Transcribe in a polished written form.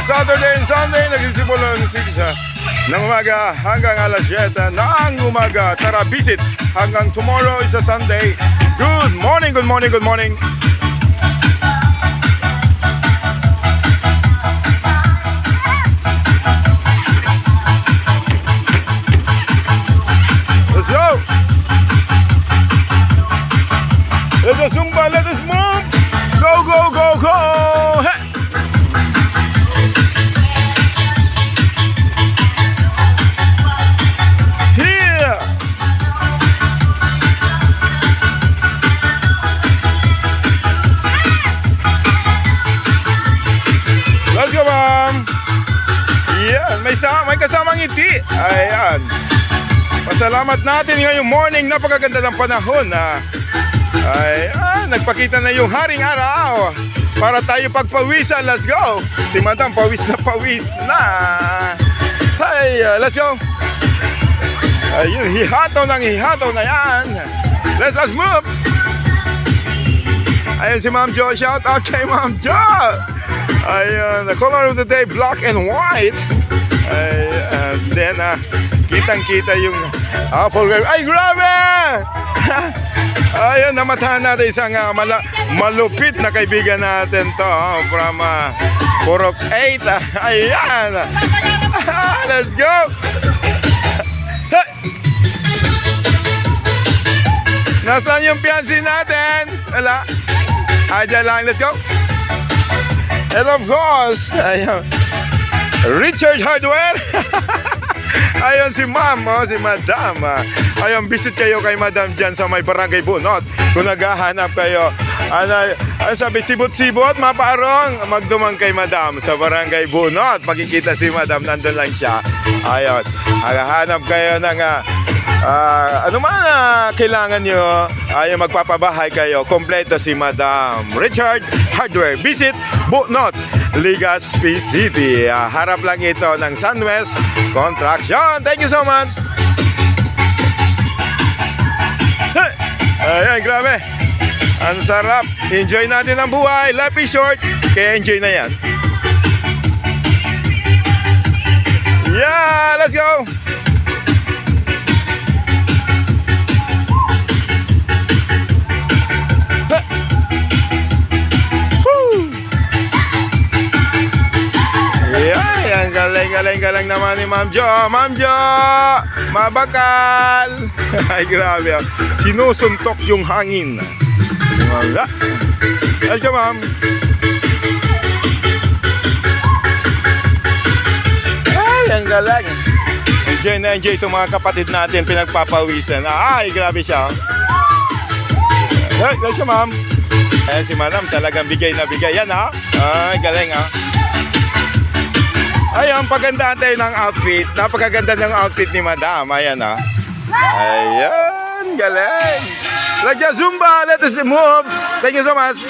Saturday and Sunday, nagsisimula ng 6 ng umaga hanggang alas 7 ng umaga. Tara, visit hanggang tomorrow is a Sunday. Good morning, good morning, good morning. Let's go! Let us zumba, let us move! Go, go, go, go! Hey! Here! Let's go, ma'am! Yan, may kasamang ngiti. Ayan. Pasalamat natin ngayong morning. Napakaganda ng panahon. Ayan, nagpakita na yung haring araw para tayo pagpawisan. Let's go. Si madam pawis na. Hey, let's go. Ayun, hihataw na yan. Let's move. Ayun si Ma'am Jo. Shout out kay Ma'am Jo. Ayun, the color of the day, black and white. Ayun, then kitang-kita yung full wave. Ay, grabe! Ayun, namatahan natin isang malupit na kaibigan natin to from Purok 8. Ayan! Let's go! Hey! Nasaan yung fiancé natin? Wala. Dyan lang, let's go! And of course, ayun, Richard Hardware. Ayun si ma'am, si madam. Ayun, visit kayo kay madam dyan sa may Barangay Bunot. Kung naghahanap kayo, sabi sibot-sibot, mapaarong, magdumang kay madam sa Barangay Bunot. Makikita si madam, nandun lang siya. Ayun, hanap kayo ng ano man kailangan nyo. Ayun, magpapabahay kayo. Kompleto si Madam Richard Hardware. Visit Bunot, Legazpi City. Harap lang ito ng Sunwest Construction. Thank you so much. Hey! Ayan, grabe. Ang sarap. Enjoy natin ang buhay. Life is short, kaya enjoy na yan. Yeah, let's go. Galing naman ni Ma'am Jo. Ma'am Jo, mabakal. Ay, grabe. Sinusuntok yung hangin. Wala. Let's go, ma'am. Ay, ang galing. Enjoy na enjoy itong mga kapatid natin. Pinagpapawisan. Ay, grabe siya. Ay, let's go, ma'am. Ayan si madam, talagang bigay na bigay. Yan, ha? Ay, galing, ha? Ayun, pagandaan tayo ng outfit. Napakaganda ng outfit ni madam. Ayan, ha. Ayan, galing. Like a Zumba, let us move. Thank you so much.